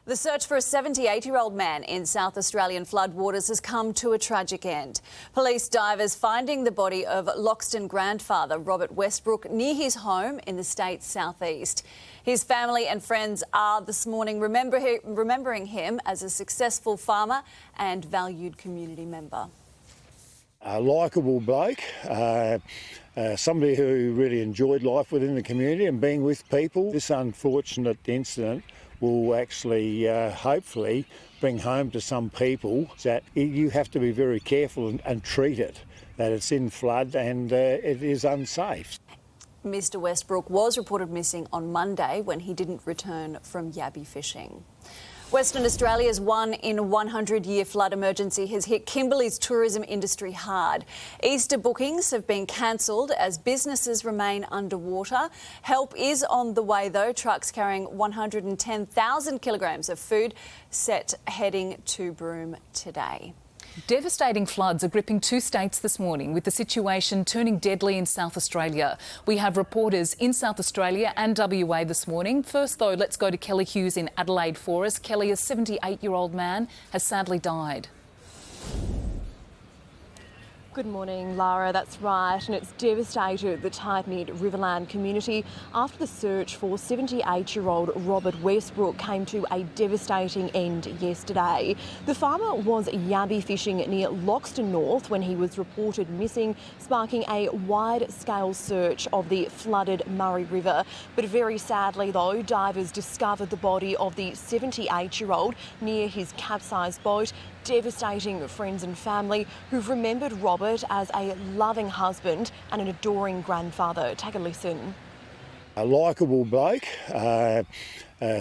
The search for a 78-year-old man in South Australian floodwaters has come to a tragic end. Police divers finding the body of Loxton grandfather Robert Westbrook near his home in the state's southeast. His family and friends are this morning remembering him as a successful farmer and valued community member. A likeable bloke, somebody who really enjoyed life within the community and being with people. This unfortunate incident will actually hopefully bring home to some people that you have to be very careful and treat it, that it's in flood and it is unsafe. Mr Westbrook was reported missing on Monday when he didn't return from yabby fishing. Western Australia's 1 in 100-year flood emergency has hit Kimberley's tourism industry hard. Easter bookings have been cancelled as businesses remain underwater. Help is on the way though. Trucks carrying 110,000 kilograms of food set heading to Broome today. Devastating floods are gripping 2 states this morning, with the situation turning deadly in South Australia. We have reporters in South Australia and WA this morning. First, though, let's go to Kelly Hughes in Adelaide for us. Kelly, a 78-year-old man has sadly died. Good morning, Lara. That's right, and it's devastated the Tightemid Riverland community after the search for 78-year-old Robert Westbrook came to a devastating end yesterday. The farmer was yabby fishing near Loxton North when he was reported missing, sparking a wide-scale search of the flooded Murray River. But very sadly, though, divers discovered the body of the 78-year-old near his capsized boat, devastating friends and family who've remembered Robert as a loving husband and an adoring grandfather. Take a listen. A likeable bloke,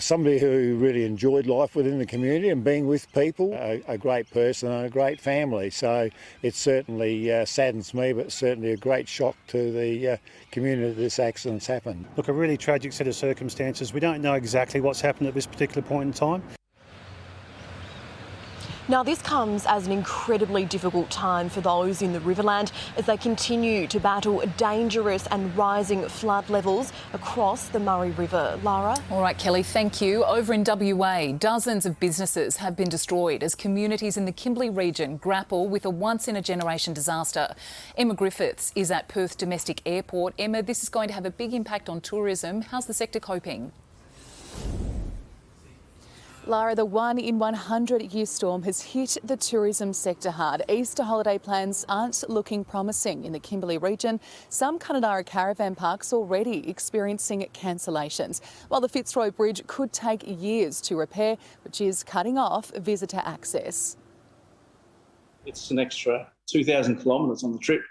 somebody who really enjoyed life within the community and being with people, a great person and a great family. So it certainly saddens me, but certainly a great shock to the community that this accident's happened. Look, a really tragic set of circumstances. We don't know exactly what's happened at this particular point in time. Now, this comes as an incredibly difficult time for those in the Riverland as they continue to battle dangerous and rising flood levels across the Murray River. Lara? All right, Kelly, thank you. Over in WA, dozens of businesses have been destroyed as communities in the Kimberley region grapple with a once-in-a-generation disaster. Emma Griffiths is at Perth Domestic Airport. Emma, this is going to have a big impact on tourism. How's the sector coping? Lara, the 1 in 100-year storm has hit the tourism sector hard. Easter holiday plans aren't looking promising in the Kimberley region. Some Kununurra caravan parks already experiencing cancellations, while the Fitzroy Bridge could take years to repair, which is cutting off visitor access. It's an extra 2,000 kilometres on the trip,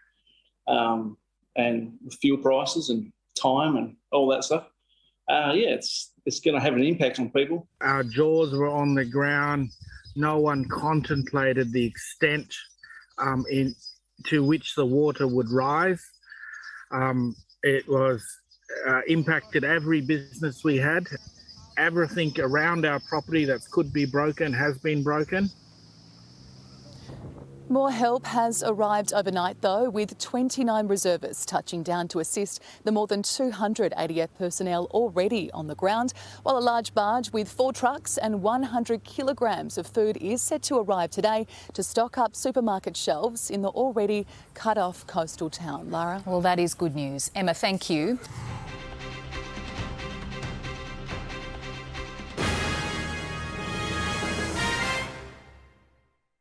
and with fuel prices and time and all that stuff. It's going to have an impact on people. Our jaws were on the ground. No one contemplated the extent to which the water would rise. It was impacted every business we had. Everything around our property that could be broken has been broken. More help has arrived overnight, though, with 29 reservists touching down to assist the more than 200 ADF personnel already on the ground, while a large barge with 4 trucks and 100 kilograms of food is set to arrive today to stock up supermarket shelves in the already cut-off coastal town. Lara? Well, that is good news. Emma, thank you.